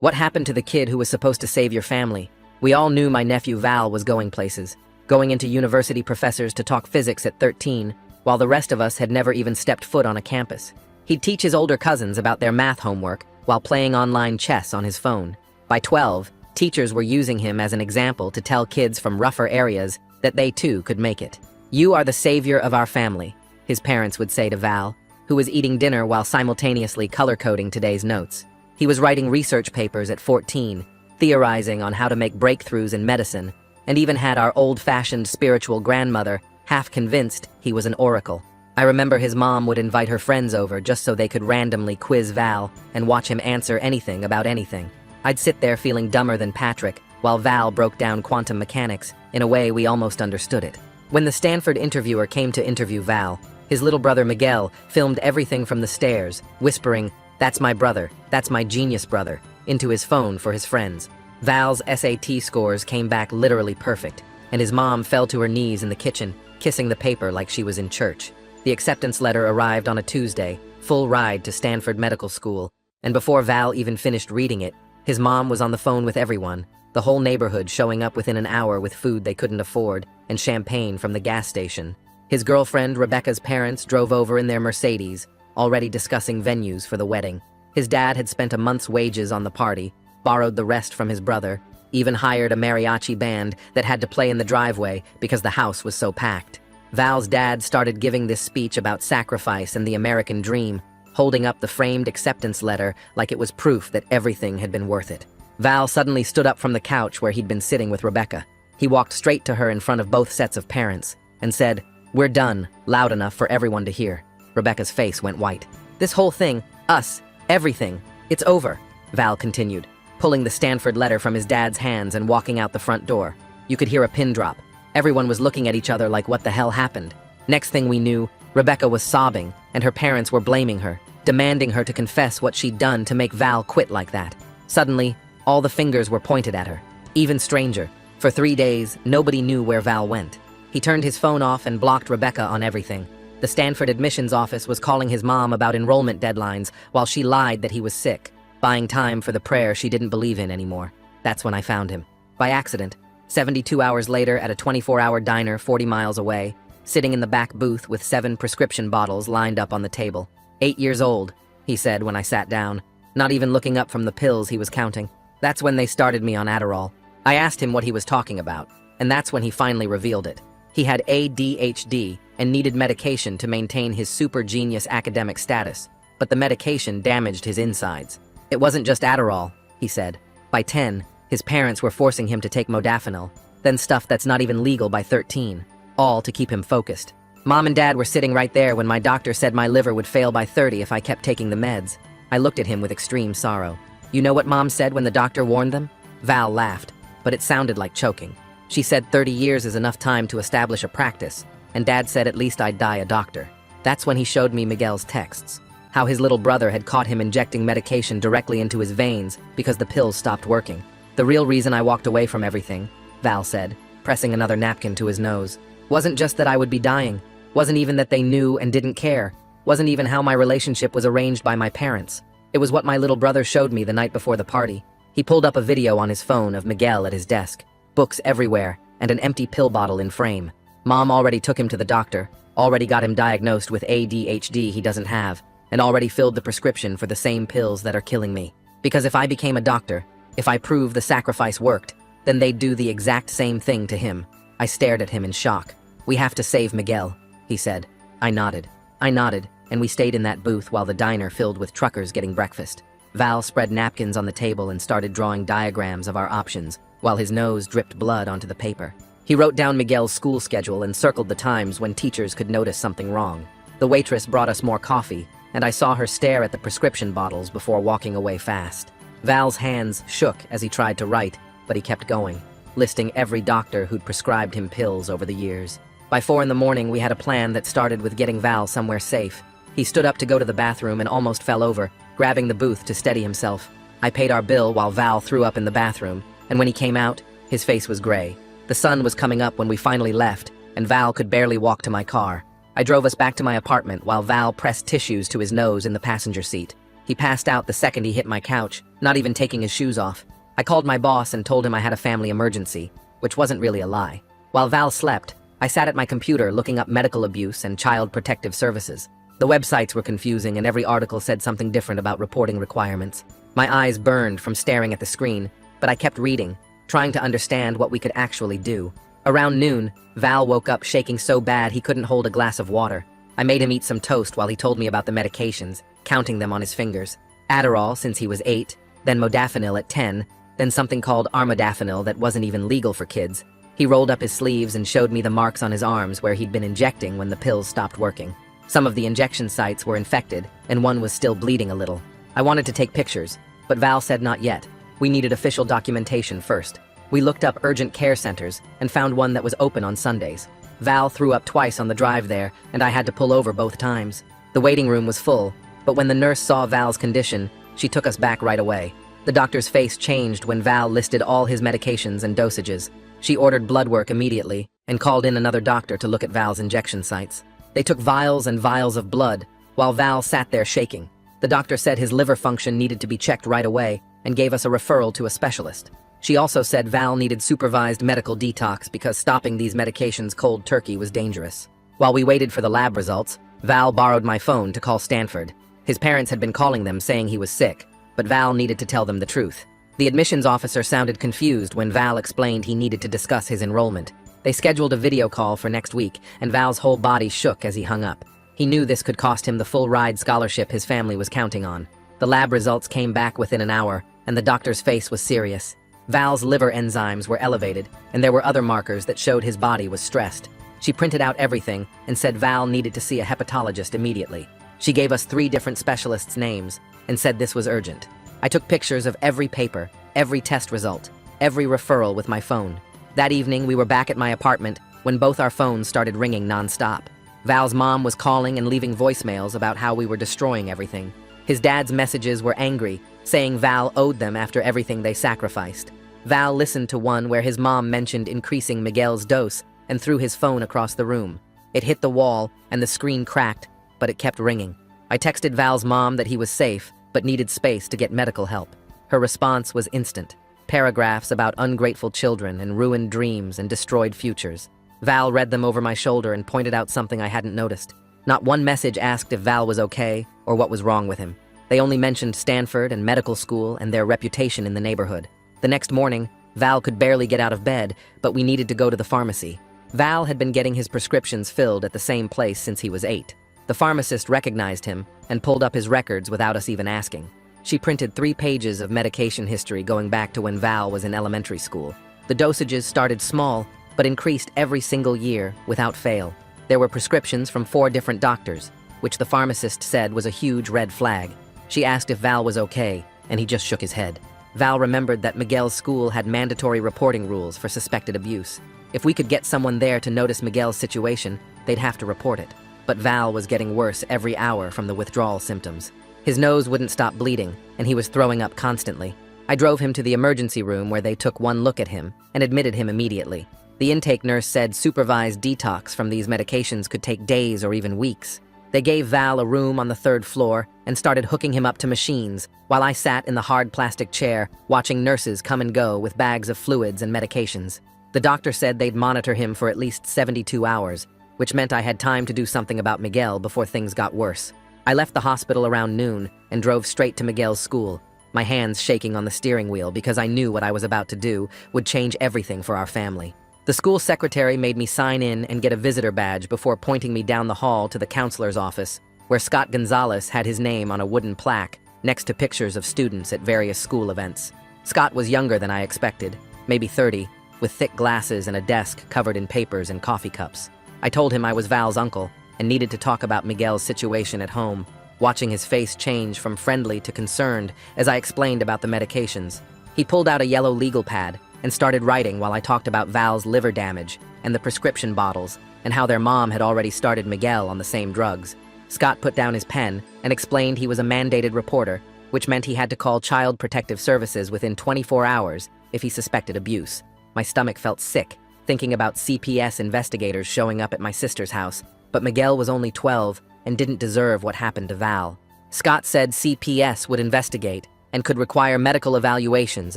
What happened to the kid who was supposed to save your family? We all knew my nephew Val was going places, going into university professors to talk physics at 13, while the rest of us had never even stepped foot on a campus. He'd teach his older cousins about their math homework while playing online chess on his phone. By 12, teachers were using him as an example to tell kids from rougher areas that they too could make it. "You are the savior of our family," his parents would say to Val, who was eating dinner while simultaneously color-coding today's notes. He was writing research papers at 14, theorizing on how to make breakthroughs in medicine, and even had our old-fashioned spiritual grandmother half convinced he was an oracle. I remember his mom would invite her friends over just so they could randomly quiz Val and watch him answer anything about anything. I'd sit there feeling dumber than Patrick, while Val broke down quantum mechanics in a way we almost understood it. When the Stanford interviewer came to interview Val, his little brother Miguel filmed everything from the stairs, whispering, "That's my brother, that's my genius brother," into his phone for his friends. Val's SAT scores came back literally perfect, and his mom fell to her knees in the kitchen, kissing the paper like she was in church. The acceptance letter arrived on a Tuesday, full ride to Stanford Medical School, and before Val even finished reading it, his mom was on the phone with everyone, the whole neighborhood showing up within an hour with food they couldn't afford and champagne from the gas station. His girlfriend Rebecca's parents drove over in their Mercedes, already discussing venues for the wedding. His dad had spent a month's wages on the party, borrowed the rest from his brother, even hired a mariachi band that had to play in the driveway because the house was so packed. Val's dad started giving this speech about sacrifice and the American dream, holding up the framed acceptance letter like it was proof that everything had been worth it. Val suddenly stood up from the couch where he'd been sitting with Rebecca. He walked straight to her in front of both sets of parents and said, "We're done," loud enough for everyone to hear. Rebecca's face went white. "This whole thing, us, everything, it's over," Val continued, pulling the Stanford letter from his dad's hands and walking out the front door. You could hear a pin drop. Everyone was looking at each other like what the hell happened. Next thing we knew, Rebecca was sobbing, and her parents were blaming her, demanding her to confess what she'd done to make Val quit like that. Suddenly, all the fingers were pointed at her. Even stranger, for 3 days, nobody knew where Val went. He turned his phone off and blocked Rebecca on everything. The Stanford admissions office was calling his mom about enrollment deadlines while she lied that he was sick, buying time for the prayer she didn't believe in anymore. That's when I found him. By accident, 72 hours later at a 24-hour diner 40 miles away, sitting in the back booth with 7 prescription bottles lined up on the table. 8 years old, he said when I sat down, not even looking up from the pills he was counting. That's when they started me on Adderall. I asked him what he was talking about, and that's when he finally revealed it. He had ADHD and needed medication to maintain his super genius academic status, but the medication damaged his insides. It wasn't just Adderall, he said. By 10, his parents were forcing him to take modafinil, then stuff that's not even legal by 13, all to keep him focused. Mom and Dad were sitting right there when my doctor said my liver would fail by 30 if I kept taking the meds. I looked at him with extreme sorrow. You know what Mom said when the doctor warned them? Val laughed, but it sounded like choking. She said 30 years is enough time to establish a practice, and Dad said at least I'd die a doctor. That's when he showed me Miguel's texts, how his little brother had caught him injecting medication directly into his veins because the pills stopped working. The real reason I walked away from everything, Val said, pressing another napkin to his nose, wasn't just that I would be dying, wasn't even that they knew and didn't care, wasn't even how my relationship was arranged by my parents. It was what my little brother showed me the night before the party. He pulled up a video on his phone of Miguel at his desk, books everywhere, and an empty pill bottle in frame. Mom already took him to the doctor, already got him diagnosed with ADHD he doesn't have, and already filled the prescription for the same pills that are killing me. Because if I became a doctor, if I proved the sacrifice worked, then they'd do the exact same thing to him. I stared at him in shock. "We have to save Miguel," he said. I nodded, and we stayed in that booth while the diner filled with truckers getting breakfast. Val spread napkins on the table and started drawing diagrams of our options, while his nose dripped blood onto the paper. He wrote down Miguel's school schedule and circled the times when teachers could notice something wrong. The waitress brought us more coffee, and I saw her stare at the prescription bottles before walking away fast. Val's hands shook as he tried to write, but he kept going, listing every doctor who'd prescribed him pills over the years. By 4 in the morning, we had a plan that started with getting Val somewhere safe. He stood up to go to the bathroom and almost fell over, grabbing the booth to steady himself. I paid our bill while Val threw up in the bathroom, and when he came out, his face was gray. The sun was coming up when we finally left, and Val could barely walk to my car. I drove us back to my apartment while Val pressed tissues to his nose in the passenger seat. He passed out the second he hit my couch, not even taking his shoes off. I called my boss and told him I had a family emergency, which wasn't really a lie. While Val slept, I sat at my computer looking up medical abuse and child protective services. The websites were confusing and every article said something different about reporting requirements. My eyes burned from staring at the screen, but I kept reading, trying to understand what we could actually do. Around noon, Val woke up shaking so bad he couldn't hold a glass of water. I made him eat some toast while he told me about the medications, counting them on his fingers. Adderall since he was 8, then modafinil at 10, then something called armodafinil that wasn't even legal for kids. He rolled up his sleeves and showed me the marks on his arms where he'd been injecting when the pills stopped working. Some of the injection sites were infected, and one was still bleeding a little. I wanted to take pictures, but Val said not yet. We needed official documentation first. We looked up urgent care centers and found one that was open on Sundays. Val threw up twice on the drive there, and I had to pull over both times. The waiting room was full, but when the nurse saw Val's condition, she took us back right away. The doctor's face changed when Val listed all his medications and dosages. She ordered blood work immediately and called in another doctor to look at Val's injection sites. They took vials and vials of blood, while Val sat there shaking. The doctor said his liver function needed to be checked right away and gave us a referral to a specialist. She also said Val needed supervised medical detox because stopping these medications cold turkey was dangerous. While we waited for the lab results, Val borrowed my phone to call Stanford. His parents had been calling them saying he was sick, but Val needed to tell them the truth. The admissions officer sounded confused when Val explained he needed to discuss his enrollment. They scheduled a video call for next week, and Val's whole body shook as he hung up. He knew this could cost him the full ride scholarship his family was counting on. The lab results came back within an hour, and the doctor's face was serious. Val's liver enzymes were elevated, and there were other markers that showed his body was stressed. She printed out everything and said Val needed to see a hepatologist immediately. She gave us 3 different specialists' names and said this was urgent. I took pictures of every paper, every test result, every referral with my phone. That evening, we were back at my apartment when both our phones started ringing nonstop. Val's mom was calling and leaving voicemails about how we were destroying everything. His dad's messages were angry, saying Val owed them after everything they sacrificed. Val listened to one where his mom mentioned increasing Miguel's dose and threw his phone across the room. It hit the wall and the screen cracked, but it kept ringing. I texted Val's mom that he was safe, but needed space to get medical help. Her response was instant. Paragraphs about ungrateful children and ruined dreams and destroyed futures. Val read them over my shoulder and pointed out something I hadn't noticed. Not one message asked if Val was okay or what was wrong with him. They only mentioned Stanford and medical school and their reputation in the neighborhood. The next morning, Val could barely get out of bed, but we needed to go to the pharmacy. Val had been getting his prescriptions filled at the same place since he was 8. The pharmacist recognized him and pulled up his records without us even asking. She printed 3 pages of medication history going back to when Val was in elementary school. The dosages started small, but increased every single year without fail. There were prescriptions from 4 different doctors, which the pharmacist said was a huge red flag. She asked if Val was okay, and he just shook his head. Val remembered that Miguel's school had mandatory reporting rules for suspected abuse. If we could get someone there to notice Miguel's situation, they'd have to report it. But Val was getting worse every hour from the withdrawal symptoms. His nose wouldn't stop bleeding, and he was throwing up constantly. I drove him to the emergency room where they took one look at him and admitted him immediately. The intake nurse said supervised detox from these medications could take days or even weeks. They gave Val a room on the 3rd floor and started hooking him up to machines, while I sat in the hard plastic chair, watching nurses come and go with bags of fluids and medications. The doctor said they'd monitor him for at least 72 hours, which meant I had time to do something about Miguel before things got worse. I left the hospital around noon and drove straight to Miguel's school, my hands shaking on the steering wheel because I knew what I was about to do would change everything for our family. The school secretary made me sign in and get a visitor badge before pointing me down the hall to the counselor's office, where Scott Gonzalez had his name on a wooden plaque next to pictures of students at various school events. Scott was younger than I expected, maybe 30, with thick glasses and a desk covered in papers and coffee cups. I told him I was Val's uncle and needed to talk about Miguel's situation at home, watching his face change from friendly to concerned as I explained about the medications. He pulled out a yellow legal pad and started writing while I talked about Val's liver damage and the prescription bottles and how their mom had already started Miguel on the same drugs. Scott put down his pen and explained he was a mandated reporter, which meant he had to call Child Protective Services within 24 hours if he suspected abuse. My stomach felt sick, thinking about CPS investigators showing up at my sister's house, but Miguel was only 12 and didn't deserve what happened to Val. Scott said CPS would investigate, and could require medical evaluations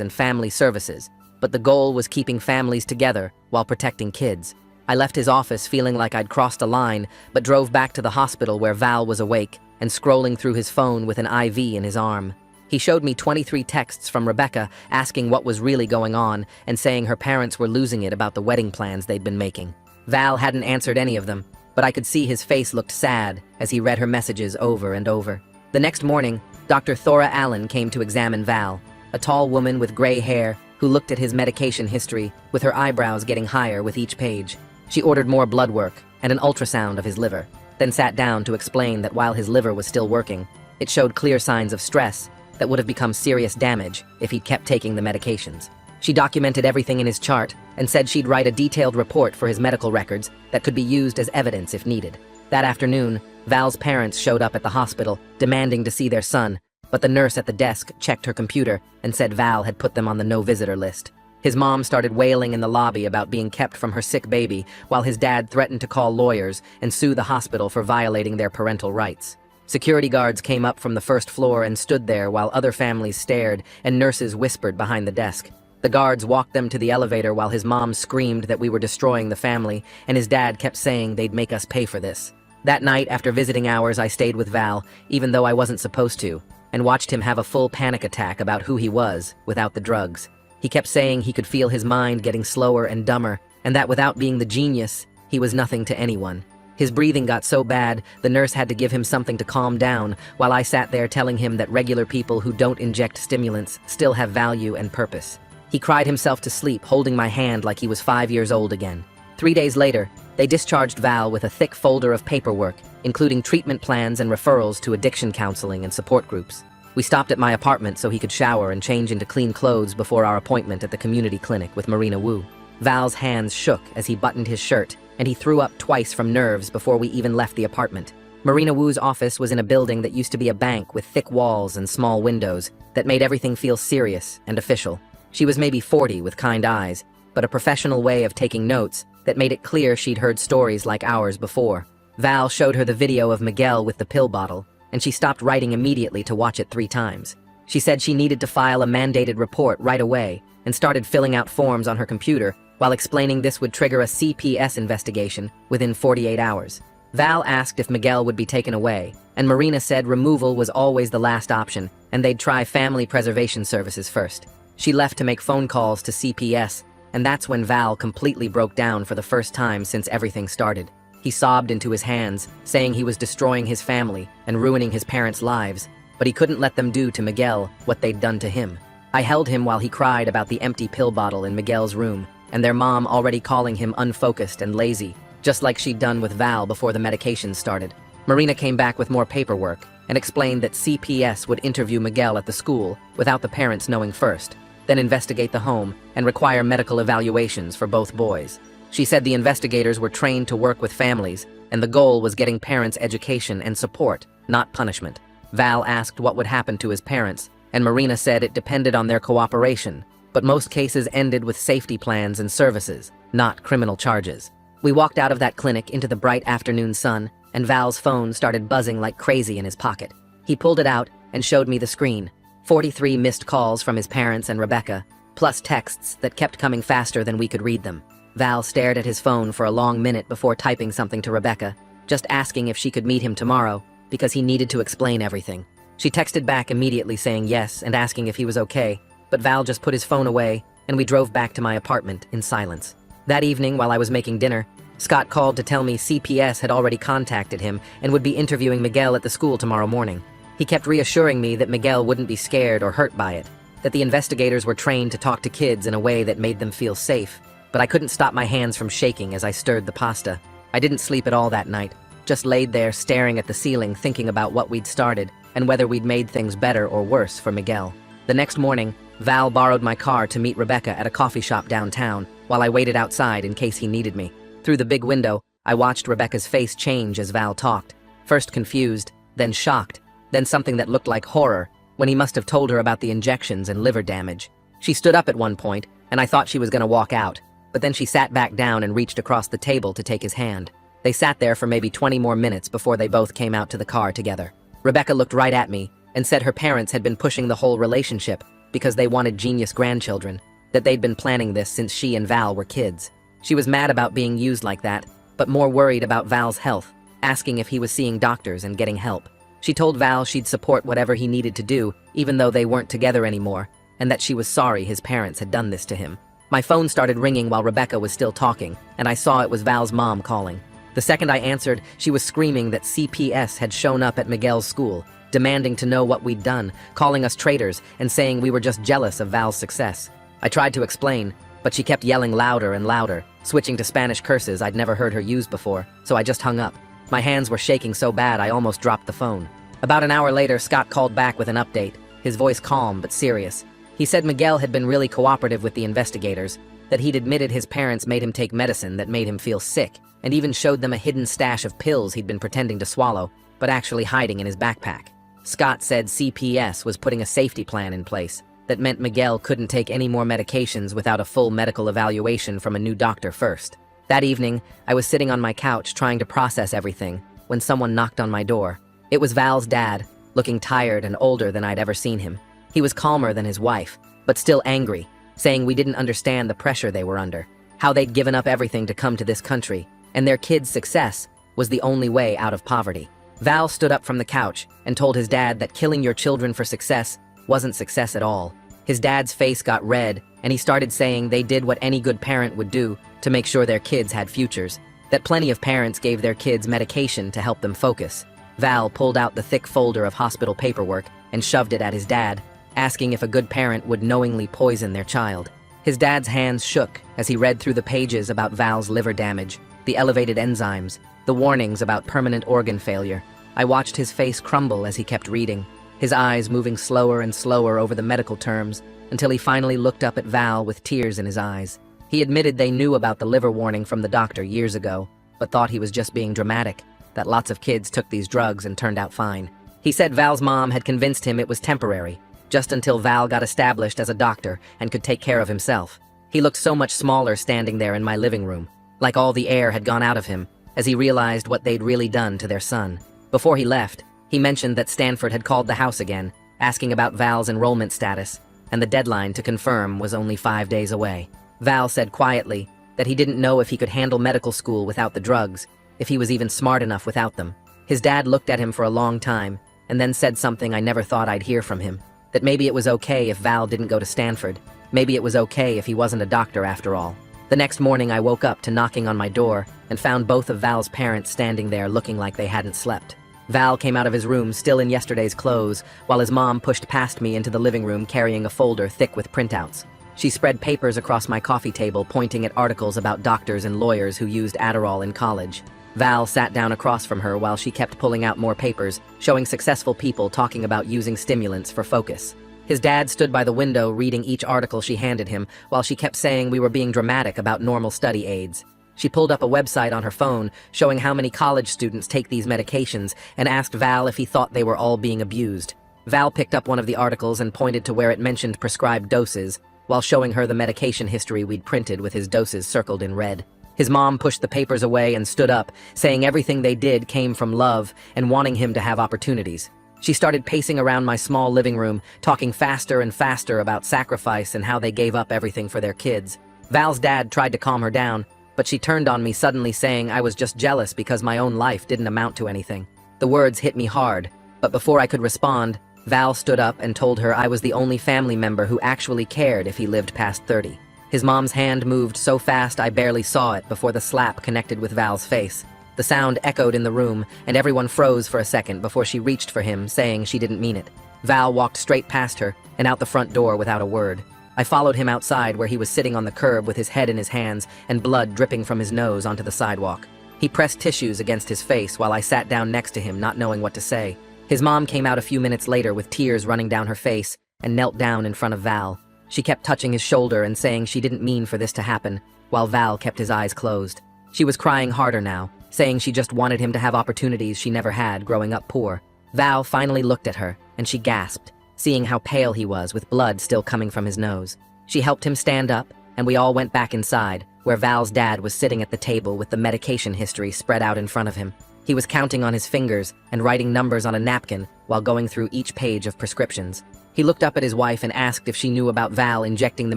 and family services, but the goal was keeping families together while protecting kids. I left his office feeling like I'd crossed a line, but drove back to the hospital where Val was awake and scrolling through his phone with an IV in his arm. He showed me 23 texts from Rebecca asking what was really going on and saying her parents were losing it about the wedding plans they'd been making. Val hadn't answered any of them, but I could see his face looked sad as he read her messages over and over. The next morning, Dr. Thora Allen came to examine Val, a tall woman with gray hair who looked at his medication history with her eyebrows getting higher with each page. She ordered more blood work and an ultrasound of his liver, then sat down to explain that while his liver was still working, it showed clear signs of stress that would have become serious damage if he'd kept taking the medications. She documented everything in his chart and said she'd write a detailed report for his medical records that could be used as evidence if needed. That afternoon, Val's parents showed up at the hospital, demanding to see their son, but the nurse at the desk checked her computer and said Val had put them on the no-visitor list. His mom started wailing in the lobby about being kept from her sick baby, while his dad threatened to call lawyers and sue the hospital for violating their parental rights. Security guards came up from the first floor and stood there while other families stared and nurses whispered behind the desk. The guards walked them to the elevator while his mom screamed that we were destroying the family, and his dad kept saying they'd make us pay for this. That night, after visiting hours, I stayed with Val, even though I wasn't supposed to, and watched him have a full panic attack about who he was without the drugs. He kept saying he could feel his mind getting slower and dumber, and that without being the genius, he was nothing to anyone. His breathing got so bad, the nurse had to give him something to calm down, while I sat there telling him that regular people who don't inject stimulants still have value and purpose. He cried himself to sleep, holding my hand like he was 5 years old again. 3 days later, they discharged Val with a thick folder of paperwork, including treatment plans and referrals to addiction counseling and support groups. We stopped at my apartment so he could shower and change into clean clothes before our appointment at the community clinic with Marina Wu. Val's hands shook as he buttoned his shirt, and he threw up twice from nerves before we even left the apartment. Marina Wu's office was in a building that used to be a bank with thick walls and small windows that made everything feel serious and official. She was maybe 40 with kind eyes, but a professional way of taking notes that made it clear she'd heard stories like ours before. Val showed her the video of Miguel with the pill bottle, and she stopped writing immediately to watch it 3 times. She said she needed to file a mandated report right away and started filling out forms on her computer while explaining this would trigger a CPS investigation within 48 hours. Val asked if Miguel would be taken away, and Marina said removal was always the last option and they'd try family preservation services first. She left to make phone calls to CPS, and that's when Val completely broke down for the first time since everything started. He sobbed into his hands, saying he was destroying his family and ruining his parents' lives, but he couldn't let them do to Miguel what they'd done to him. I held him while he cried about the empty pill bottle in Miguel's room, and their mom already calling him unfocused and lazy, just like she'd done with Val before the medications started. Marina came back with more paperwork and explained that CPS would interview Miguel at the school without the parents knowing first, then investigate the home and require medical evaluations for both boys. She said the investigators were trained to work with families, and the goal was getting parents education and support, not punishment. Val asked what would happen to his parents, and Marina said it depended on their cooperation, but most cases ended with safety plans and services, not criminal charges. We walked out of that clinic into the bright afternoon sun, and Val's phone started buzzing like crazy in his pocket. He pulled it out and showed me the screen. 43 missed calls from his parents and Rebecca, plus texts that kept coming faster than we could read them. Val stared at his phone for a long minute before typing something to Rebecca, just asking if she could meet him tomorrow, because he needed to explain everything. She texted back immediately saying yes and asking if he was okay, but Val just put his phone away, and we drove back to my apartment in silence. That evening, while I was making dinner, Scott called to tell me CPS had already contacted him and would be interviewing Miguel at the school tomorrow morning. He kept reassuring me that Miguel wouldn't be scared or hurt by it, that the investigators were trained to talk to kids in a way that made them feel safe, but I couldn't stop my hands from shaking as I stirred the pasta. I didn't sleep at all that night, just laid there staring at the ceiling thinking about what we'd started and whether we'd made things better or worse for Miguel. The next morning, Val borrowed my car to meet Rebecca at a coffee shop downtown while I waited outside in case he needed me. Through the big window, I watched Rebecca's face change as Val talked, first confused, then shocked, then something that looked like horror when he must have told her about the injections and liver damage. She stood up at one point, and I thought she was going to walk out, but then she sat back down and reached across the table to take his hand. They sat there for maybe 20 more minutes before they both came out to the car together. Rebecca looked right at me, and said her parents had been pushing the whole relationship because they wanted genius grandchildren, that they'd been planning this since she and Val were kids. She was mad about being used like that, but more worried about Val's health, asking if he was seeing doctors and getting help. She told Val she'd support whatever he needed to do, even though they weren't together anymore, and that she was sorry his parents had done this to him. My phone started ringing while Rebecca was still talking, and I saw it was Val's mom calling. The second I answered, she was screaming that CPS had shown up at Miguel's school, demanding to know what we'd done, calling us traitors, and saying we were just jealous of Val's success. I tried to explain, but she kept yelling louder and louder, switching to Spanish curses I'd never heard her use before, so I just hung up. My hands were shaking so bad I almost dropped the phone. About an hour later, Scott called back with an update, his voice calm but serious. He said Miguel had been really cooperative with the investigators, that he'd admitted his parents made him take medicine that made him feel sick, and even showed them a hidden stash of pills he'd been pretending to swallow, but actually hiding in his backpack. Scott said CPS was putting a safety plan in place that meant Miguel couldn't take any more medications without a full medical evaluation from a new doctor first. That evening, I was sitting on my couch trying to process everything when someone knocked on my door. It was Val's dad, looking tired and older than I'd ever seen him. He was calmer than his wife, but still angry, saying we didn't understand the pressure they were under, how they'd given up everything to come to this country, and their kid's success was the only way out of poverty. Val stood up from the couch and told his dad that killing your children for success wasn't success at all. His dad's face got red, and he started saying they did what any good parent would do to make sure their kids had futures, that plenty of parents gave their kids medication to help them focus. Val pulled out the thick folder of hospital paperwork and shoved it at his dad, asking if a good parent would knowingly poison their child. His dad's hands shook as he read through the pages about Val's liver damage, the elevated enzymes, the warnings about permanent organ failure. I watched his face crumble as he kept reading, his eyes moving slower and slower over the medical terms until he finally looked up at Val with tears in his eyes. He admitted they knew about the liver warning from the doctor years ago, but thought he was just being dramatic, that lots of kids took these drugs and turned out fine. He said Val's mom had convinced him it was temporary, just until Val got established as a doctor and could take care of himself. He looked so much smaller standing there in my living room, like all the air had gone out of him, as he realized what they'd really done to their son. Before he left, he mentioned that Stanford had called the house again, asking about Val's enrollment status, and the deadline to confirm was only 5 days away. Val said quietly that he didn't know if he could handle medical school without the drugs, if he was even smart enough without them. His dad looked at him for a long time, and then said something I never thought I'd hear from him, that maybe it was okay if Val didn't go to Stanford, maybe it was okay if he wasn't a doctor after all. The next morning I woke up to knocking on my door and found both of Val's parents standing there looking like they hadn't slept. Val came out of his room still in yesterday's clothes, while his mom pushed past me into the living room carrying a folder thick with printouts. She spread papers across my coffee table pointing at articles about doctors and lawyers who used Adderall in college. Val sat down across from her while she kept pulling out more papers, showing successful people talking about using stimulants for focus. His dad stood by the window reading each article she handed him while she kept saying we were being dramatic about normal study aids. She pulled up a website on her phone showing how many college students take these medications and asked Val if he thought they were all being abused. Val picked up one of the articles and pointed to where it mentioned prescribed doses, while showing her the medication history we'd printed with his doses circled in red. His mom pushed the papers away and stood up, saying everything they did came from love and wanting him to have opportunities. She started pacing around my small living room, talking faster and faster about sacrifice and how they gave up everything for their kids. Val's dad tried to calm her down, but she turned on me suddenly saying I was just jealous because my own life didn't amount to anything. The words hit me hard, but before I could respond, Val stood up and told her I was the only family member who actually cared if he lived past 30. His mom's hand moved so fast I barely saw it before the slap connected with Val's face. The sound echoed in the room, and everyone froze for a second before she reached for him, saying she didn't mean it. Val walked straight past her and out the front door without a word. I followed him outside where he was sitting on the curb with his head in his hands and blood dripping from his nose onto the sidewalk. He pressed tissues against his face while I sat down next to him, not knowing what to say. His mom came out a few minutes later with tears running down her face and knelt down in front of Val. She kept touching his shoulder and saying she didn't mean for this to happen, while Val kept his eyes closed. She was crying harder now, saying she just wanted him to have opportunities she never had growing up poor. Val finally looked at her, and she gasped, seeing how pale he was with blood still coming from his nose. She helped him stand up, and we all went back inside, where Val's dad was sitting at the table with the medication history spread out in front of him. He was counting on his fingers and writing numbers on a napkin while going through each page of prescriptions. He looked up at his wife and asked if she knew about Val injecting the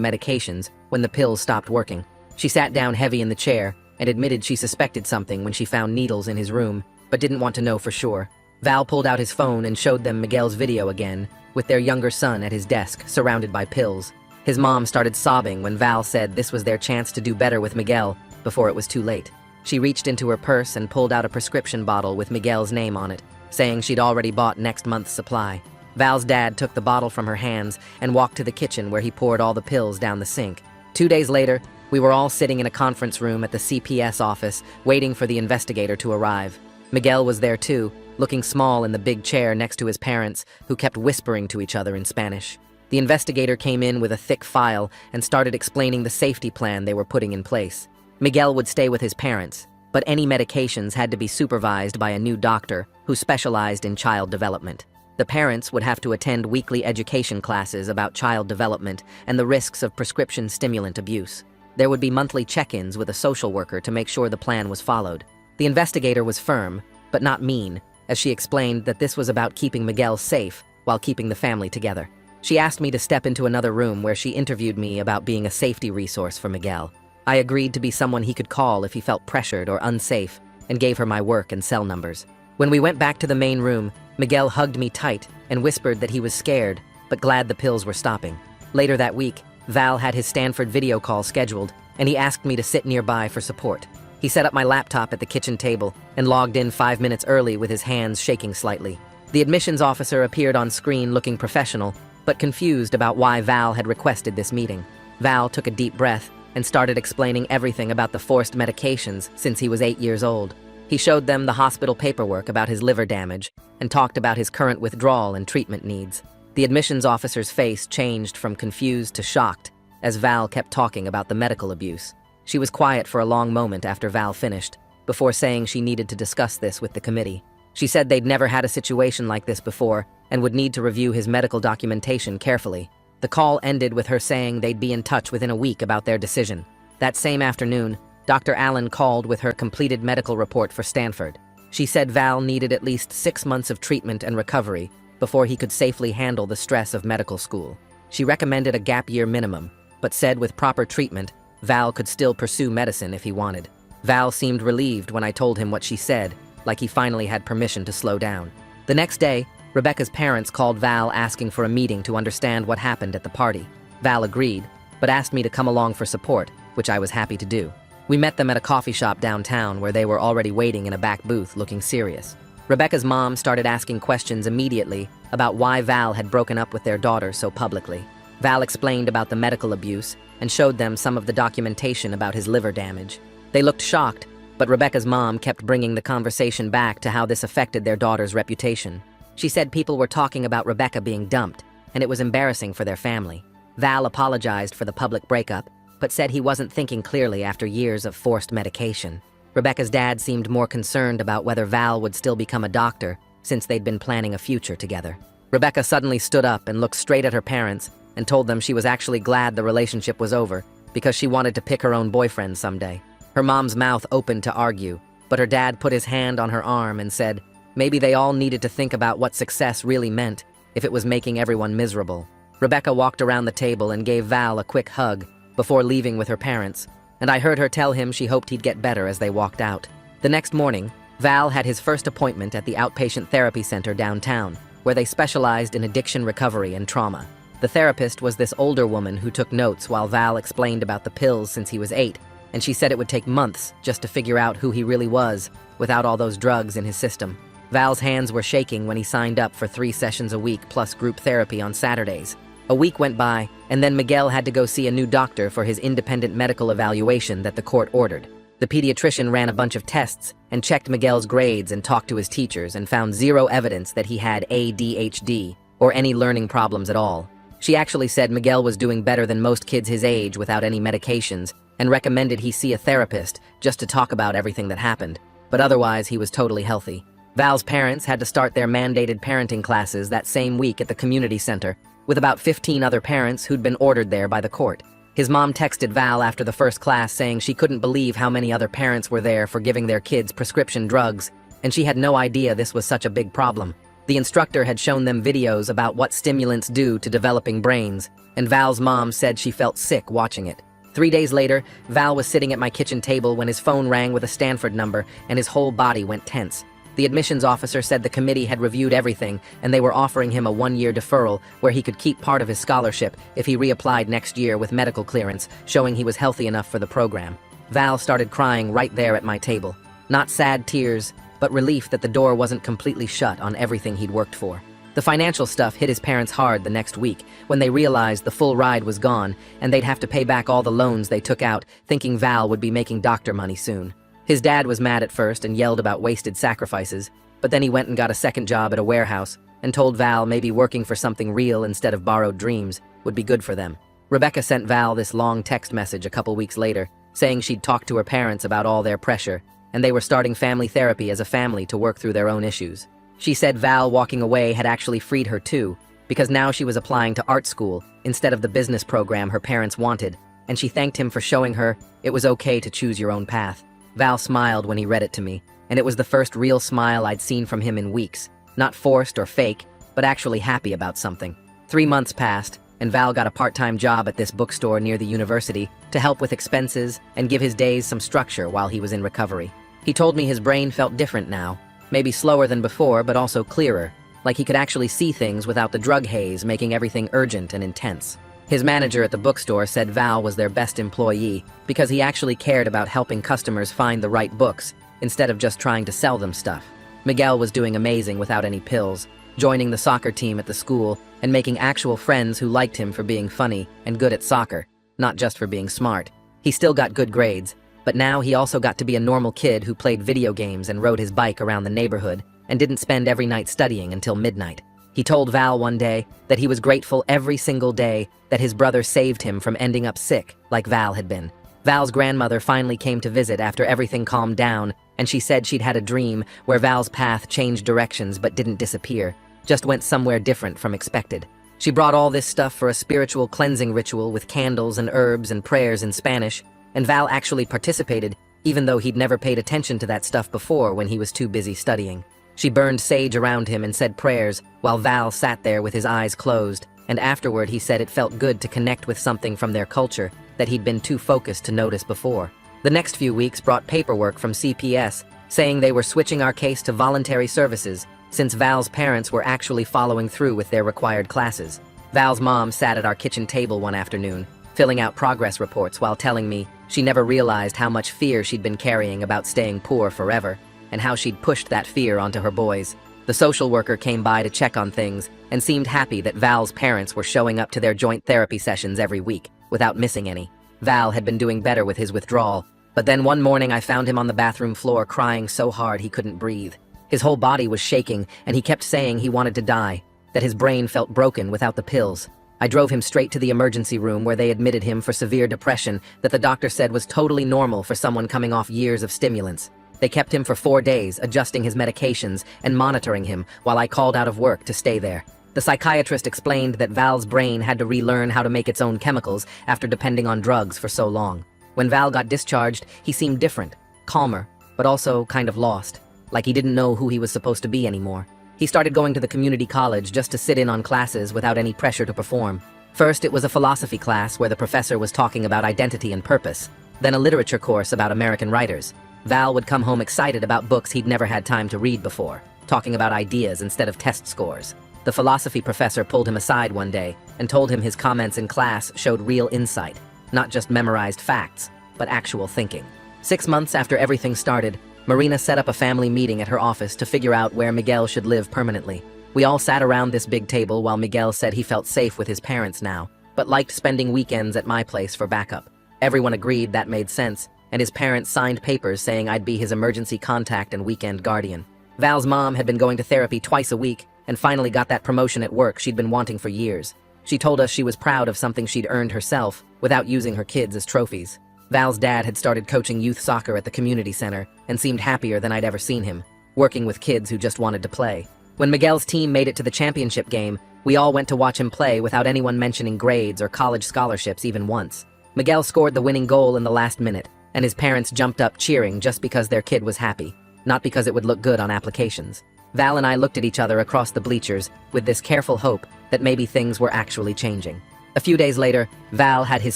medications when the pills stopped working. She sat down heavy in the chair and admitted she suspected something when she found needles in his room, but didn't want to know for sure. Val pulled out his phone and showed them Miguel's video again, with their younger son at his desk, surrounded by pills. His mom started sobbing when Val said this was their chance to do better with Miguel before it was too late. She reached into her purse and pulled out a prescription bottle with Miguel's name on it, saying she'd already bought next month's supply. Val's dad took the bottle from her hands and walked to the kitchen where he poured all the pills down the sink. 2 days later, we were all sitting in a conference room at the CPS office, waiting for the investigator to arrive. Miguel was there too, looking small in the big chair next to his parents, who kept whispering to each other in Spanish. The investigator came in with a thick file and started explaining the safety plan they were putting in place. Miguel would stay with his parents, but any medications had to be supervised by a new doctor who specialized in child development. The parents would have to attend weekly education classes about child development and the risks of prescription stimulant abuse. There would be monthly check-ins with a social worker to make sure the plan was followed. The investigator was firm, but not mean, as she explained that this was about keeping Miguel safe while keeping the family together. She asked me to step into another room where she interviewed me about being a safety resource for Miguel. I agreed to be someone he could call if he felt pressured or unsafe, and gave her my work and cell numbers. When we went back to the main room, Miguel hugged me tight and whispered that he was scared, but glad the pills were stopping. Later that week, Val had his Stanford video call scheduled, and he asked me to sit nearby for support. He set up my laptop at the kitchen table and logged in 5 minutes early with his hands shaking slightly. The admissions officer appeared on screen looking professional, but confused about why Val had requested this meeting. Val took a deep breath and started explaining everything about the forced medications since he was 8 years old. He showed them the hospital paperwork about his liver damage and talked about his current withdrawal and treatment needs. The admissions officer's face changed from confused to shocked as Val kept talking about the medical abuse. She was quiet for a long moment after Val finished, before saying she needed to discuss this with the committee. She said they'd never had a situation like this before and would need to review his medical documentation carefully. The call ended with her saying they'd be in touch within a week about their decision. That same afternoon, Dr. Allen called with her completed medical report for Stanford. She said Val needed at least 6 months of treatment and recovery before he could safely handle the stress of medical school. She recommended a gap year minimum, but said with proper treatment, Val could still pursue medicine if he wanted. Val seemed relieved when I told him what she said, like he finally had permission to slow down. The next day, Rebecca's parents called Val asking for a meeting to understand what happened at the party. Val agreed, but asked me to come along for support, which I was happy to do. We met them at a coffee shop downtown where they were already waiting in a back booth looking serious. Rebecca's mom started asking questions immediately about why Val had broken up with their daughter so publicly. Val explained about the medical abuse and showed them some of the documentation about his liver damage. They looked shocked, but Rebecca's mom kept bringing the conversation back to how this affected their daughter's reputation. She said people were talking about Rebecca being dumped, and it was embarrassing for their family. Val apologized for the public breakup, but said he wasn't thinking clearly after years of forced medication. Rebecca's dad seemed more concerned about whether Val would still become a doctor, since they'd been planning a future together. Rebecca suddenly stood up and looked straight at her parents and told them she was actually glad the relationship was over because she wanted to pick her own boyfriend someday. Her mom's mouth opened to argue, but her dad put his hand on her arm and said maybe they all needed to think about what success really meant if it was making everyone miserable. Rebecca walked around the table and gave Val a quick hug before leaving with her parents, and I heard her tell him she hoped he'd get better as they walked out. The next morning, Val had his first appointment at the outpatient therapy center downtown, where they specialized in addiction recovery and trauma. The therapist was this older woman who took notes while Val explained about the pills since he was 8, and she said it would take months just to figure out who he really was without all those drugs in his system. Val's hands were shaking when he signed up for 3 sessions a week plus group therapy on Saturdays. A week went by, and then Miguel had to go see a new doctor for his independent medical evaluation that the court ordered. The pediatrician ran a bunch of tests and checked Miguel's grades and talked to his teachers and found 0 evidence that he had ADHD or any learning problems at all. She actually said Miguel was doing better than most kids his age without any medications and recommended he see a therapist just to talk about everything that happened, but otherwise he was totally healthy. Val's parents had to start their mandated parenting classes that same week at the community center, with about 15 other parents who'd been ordered there by the court. His mom texted Val after the first class saying she couldn't believe how many other parents were there for giving their kids prescription drugs, and she had no idea this was such a big problem. The instructor had shown them videos about what stimulants do to developing brains, and Val's mom said she felt sick watching it. 3 days later, Val was sitting at my kitchen table when his phone rang with a Stanford number, and his whole body went tense. The admissions officer said the committee had reviewed everything, and they were offering him a 1-year deferral where he could keep part of his scholarship if he reapplied next year with medical clearance, showing he was healthy enough for the program. Val started crying right there at my table. Not sad tears, but relief that the door wasn't completely shut on everything he'd worked for. The financial stuff hit his parents hard the next week when they realized the full ride was gone and they'd have to pay back all the loans they took out, thinking Val would be making doctor money soon. His dad was mad at first and yelled about wasted sacrifices, but then he went and got a second job at a warehouse and told Val maybe working for something real instead of borrowed dreams would be good for them. Rebecca sent Val this long text message a couple weeks later, saying she'd talked to her parents about all their pressure, and they were starting family therapy as a family to work through their own issues. She said Val walking away had actually freed her too, because now she was applying to art school instead of the business program her parents wanted, and she thanked him for showing her it was okay to choose your own path. Val smiled when he read it to me, and it was the first real smile I'd seen from him in weeks, not forced or fake, but actually happy about something. 3 months passed, and Val got a part-time job at this bookstore near the university to help with expenses and give his days some structure while he was in recovery. He told me his brain felt different now, maybe slower than before, but also clearer, like he could actually see things without the drug haze making everything urgent and intense. His manager at the bookstore said Val was their best employee because he actually cared about helping customers find the right books instead of just trying to sell them stuff. Miguel was doing amazing without any pills, joining the soccer team at the school and making actual friends who liked him for being funny and good at soccer, not just for being smart. He still got good grades, but now he also got to be a normal kid who played video games and rode his bike around the neighborhood and didn't spend every night studying until midnight. He told Val one day that he was grateful every single day that his brother saved him from ending up sick like Val had been. Val's grandmother finally came to visit after everything calmed down, and she said she'd had a dream where Val's path changed directions but didn't disappear, just went somewhere different from expected. She brought all this stuff for a spiritual cleansing ritual with candles and herbs and prayers in Spanish, and Val actually participated, even though he'd never paid attention to that stuff before when he was too busy studying. She burned sage around him and said prayers, while Val sat there with his eyes closed, and afterward he said it felt good to connect with something from their culture that he'd been too focused to notice before. The next few weeks brought paperwork from CPS, saying they were switching our case to voluntary services, since Val's parents were actually following through with their required classes. Val's mom sat at our kitchen table one afternoon, filling out progress reports while telling me she never realized how much fear she'd been carrying about staying poor forever, and how she'd pushed that fear onto her boys. The social worker came by to check on things and seemed happy that Val's parents were showing up to their joint therapy sessions every week, without missing any. Val had been doing better with his withdrawal, but then one morning I found him on the bathroom floor crying so hard he couldn't breathe. His whole body was shaking, and he kept saying he wanted to die, that his brain felt broken without the pills. I drove him straight to the emergency room where they admitted him for severe depression that the doctor said was totally normal for someone coming off years of stimulants. They kept him for 4 days, adjusting his medications and monitoring him while I called out of work to stay there. The psychiatrist explained that Val's brain had to relearn how to make its own chemicals after depending on drugs for so long. When Val got discharged, he seemed different, calmer, but also kind of lost, like he didn't know who he was supposed to be anymore. He started going to the community college just to sit in on classes without any pressure to perform. First, it was a philosophy class where the professor was talking about identity and purpose, then a literature course about American writers. Val would come home excited about books he'd never had time to read before, talking about ideas instead of test scores. The philosophy professor pulled him aside one day and told him his comments in class showed real insight, not just memorized facts, but actual thinking. 6 months after everything started, Marina set up a family meeting at her office to figure out where Miguel should live permanently. We all sat around this big table while Miguel said he felt safe with his parents now, but liked spending weekends at my place for backup. Everyone agreed that made sense, and his parents signed papers saying I'd be his emergency contact and weekend guardian. Val's mom had been going to therapy twice a week and finally got that promotion at work she'd been wanting for years. She told us she was proud of something she'd earned herself without using her kids as trophies. Val's dad had started coaching youth soccer at the community center and seemed happier than I'd ever seen him, working with kids who just wanted to play. When Miguel's team made it to the championship game, we all went to watch him play without anyone mentioning grades or college scholarships even once. Miguel scored the winning goal in the last minute, and his parents jumped up cheering just because their kid was happy. not because it would look good on applications. Val and I looked at each other across the bleachers with this careful hope that maybe things were actually changing. A few days later, Val had his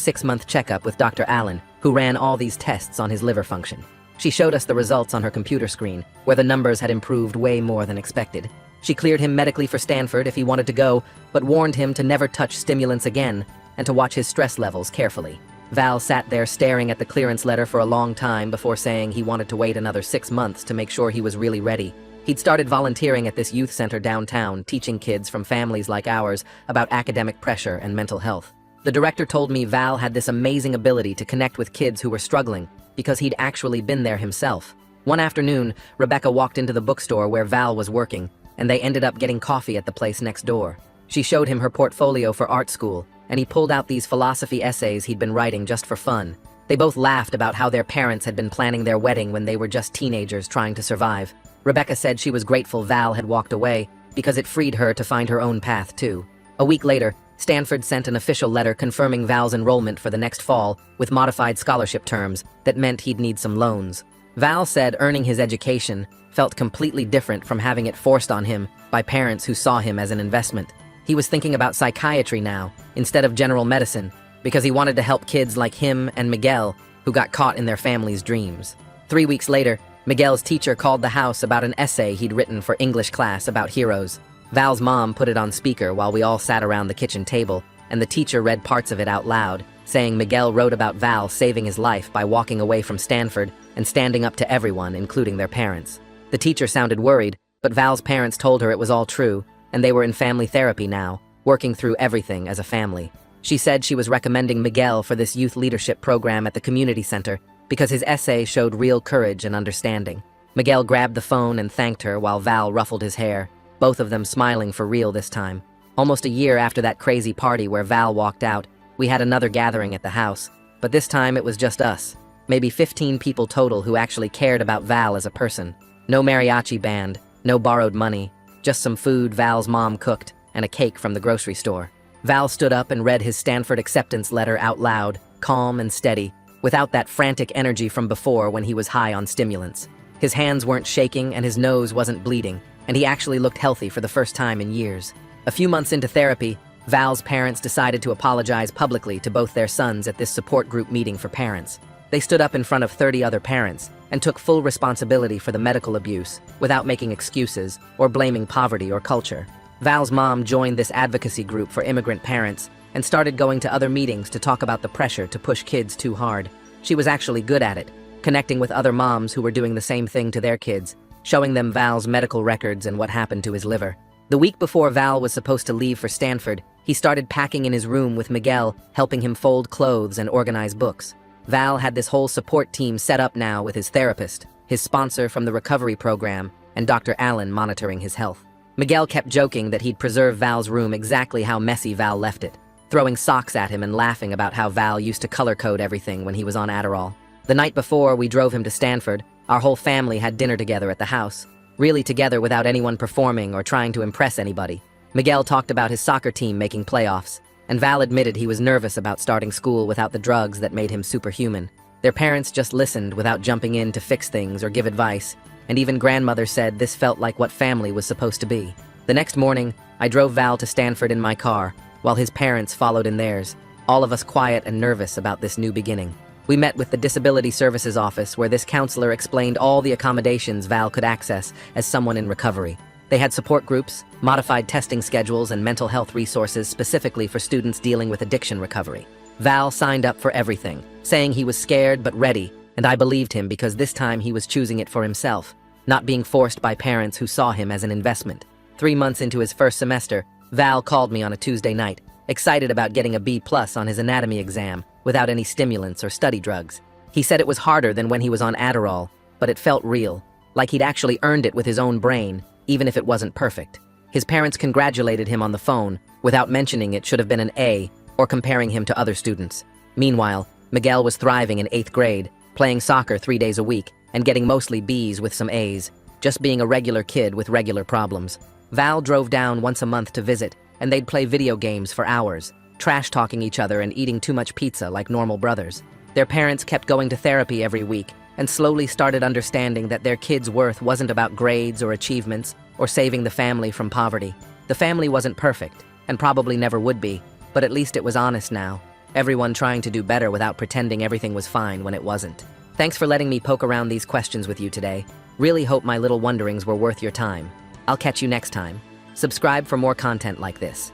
6-month checkup with Dr. Allen, who ran all these tests on his liver function. She showed us the results on her computer screen, where the numbers had improved way more than expected. She cleared him medically for Stanford if he wanted to go, but warned him to never touch stimulants again and to watch his stress levels carefully. Val sat there staring at the clearance letter for a long time before saying he wanted to wait another 6 months to make sure he was really ready. He'd started volunteering at this youth center downtown, teaching kids from families like ours about academic pressure and mental health. The director told me Val had this amazing ability to connect with kids who were struggling because he'd actually been there himself. One afternoon, Rebecca walked into the bookstore where Val was working, and they ended up getting coffee at the place next door. She showed him her portfolio for art school, and he pulled out these philosophy essays he'd been writing just for fun. They both laughed about how their parents had been planning their wedding when they were just teenagers trying to survive. Rebecca said she was grateful Val had walked away because it freed her to find her own path too. A week later, Stanford sent an official letter confirming Val's enrollment for the next fall with modified scholarship terms that meant he'd need some loans. Val said earning his education felt completely different from having it forced on him by parents who saw him as an investment. He was thinking about psychiatry now, instead of general medicine, because he wanted to help kids like him and Miguel, who got caught in their family's dreams. 3 weeks later, Miguel's teacher called the house about an essay he'd written for English class about heroes. Val's mom put it on speaker while we all sat around the kitchen table, and the teacher read parts of it out loud, saying Miguel wrote about Val saving his life by walking away from Stanford and standing up to everyone, including their parents. The teacher sounded worried, but Val's parents told her it was all true, and they were in family therapy now, working through everything as a family. She said she was recommending Miguel for this youth leadership program at the community center because his essay showed real courage and understanding. Miguel grabbed the phone and thanked her while Val ruffled his hair, both of them smiling for real this time. Almost a year after that crazy party where Val walked out, we had another gathering at the house, but this time it was just us. Maybe 15 people total who actually cared about Val as a person. No mariachi band, no borrowed money, just some food Val's mom cooked and a cake from the grocery store. Val stood up and read his Stanford acceptance letter out loud, calm and steady, without that frantic energy from before when he was high on stimulants. His hands weren't shaking and his nose wasn't bleeding, and he actually looked healthy for the first time in years. A few months into therapy, Val's parents decided to apologize publicly to both their sons at this support group meeting for parents. They stood up in front of 30 other parents and took full responsibility for the medical abuse without making excuses or blaming poverty or culture. Val's mom joined this advocacy group for immigrant parents and started going to other meetings to talk about the pressure to push kids too hard. She was actually good at it, connecting with other moms who were doing the same thing to their kids, showing them Val's medical records and what happened to his liver. The week before Val was supposed to leave for Stanford, he started packing in his room with Miguel, helping him fold clothes and organize books. Val had this whole support team set up now with his therapist, his sponsor from the recovery program, and Dr. Allen monitoring his health. Miguel kept joking that he'd preserve Val's room exactly how messy Val left it, throwing socks at him and laughing about how Val used to color code everything when he was on Adderall. The night before we drove him to Stanford, our whole family had dinner together at the house, really together without anyone performing or trying to impress anybody. Miguel talked about his soccer team making playoffs, and Val admitted he was nervous about starting school without the drugs that made him superhuman. Their parents just listened without jumping in to fix things or give advice, and even grandmother said this felt like what family was supposed to be. The next morning, I drove Val to Stanford in my car, while his parents followed in theirs, all of us quiet and nervous about this new beginning. We met with the Disability Services Office, where this counselor explained all the accommodations Val could access as someone in recovery. They had support groups, modified testing schedules, and mental health resources specifically for students dealing with addiction recovery. Val signed up for everything, saying he was scared but ready, and I believed him because this time he was choosing it for himself, not being forced by parents who saw him as an investment. 3 months into his first semester, Val called me on a Tuesday night, excited about getting a B+ on his anatomy exam without any stimulants or study drugs. He said it was harder than when he was on Adderall, but it felt real, like he'd actually earned it with his own brain, even if it wasn't perfect. His parents congratulated him on the phone, without mentioning it should have been an A or comparing him to other students. Meanwhile, Miguel was thriving in 8th grade, playing soccer 3 days a week, and getting mostly B's with some A's, just being a regular kid with regular problems. Val drove down once a month to visit, and they'd play video games for hours, trash-talking each other and eating too much pizza like normal brothers. Their parents kept going to therapy every week, and slowly started understanding that their kids' worth wasn't about grades or achievements or saving the family from poverty. The family wasn't perfect, and probably never would be, but at least it was honest now. Everyone trying to do better without pretending everything was fine when it wasn't. Thanks for letting me poke around these questions with you today. Really hope my little wonderings were worth your time. I'll catch you next time. Subscribe for more content like this.